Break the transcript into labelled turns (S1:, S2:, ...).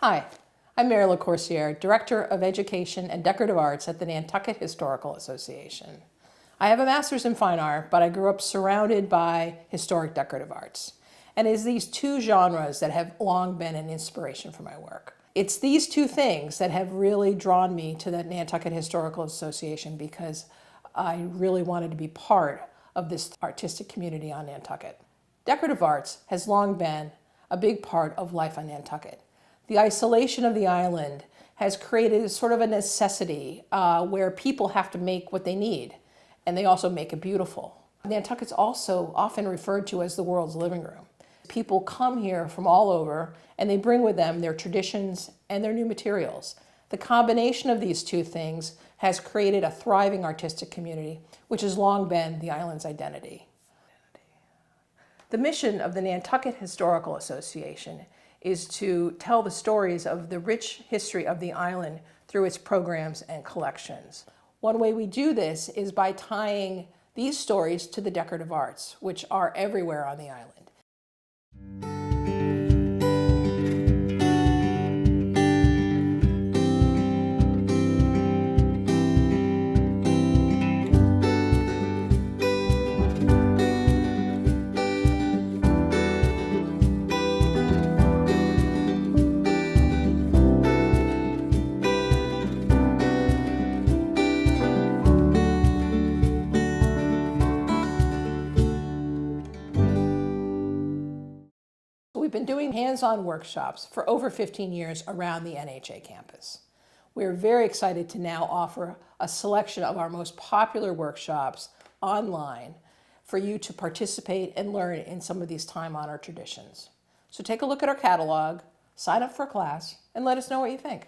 S1: Hi, I'm Mary LaCourciere, Director of Education and Decorative Arts at the Nantucket Historical Association. I have a master's in fine art, but I grew up surrounded by historic decorative arts. And it's these two genres that have long been an inspiration for my work. It's these two things that have really drawn me to the Nantucket Historical Association because I really wanted to be part of this artistic community on Nantucket. Decorative arts has long been a big part of life on Nantucket. The isolation of the island has created sort of a necessity where people have to make what they need, and they also make it beautiful. Nantucket's also often referred to as the world's living room. People come here from all over, and they bring with them their traditions and their new materials. The combination of these two things has created a thriving artistic community, which has long been the island's identity. The mission of the Nantucket Historical Association is to tell the stories of the rich history of the island through its programs and collections. One way we do this is by tying these stories to the decorative arts, which are everywhere on the island. We've been doing hands-on workshops for over 15 years around the NHA campus. We're very excited to now offer a selection of our most popular workshops online for you to participate and learn in some of these time-honored traditions. So take a look at our catalog, sign up for a class, and let us know what you think.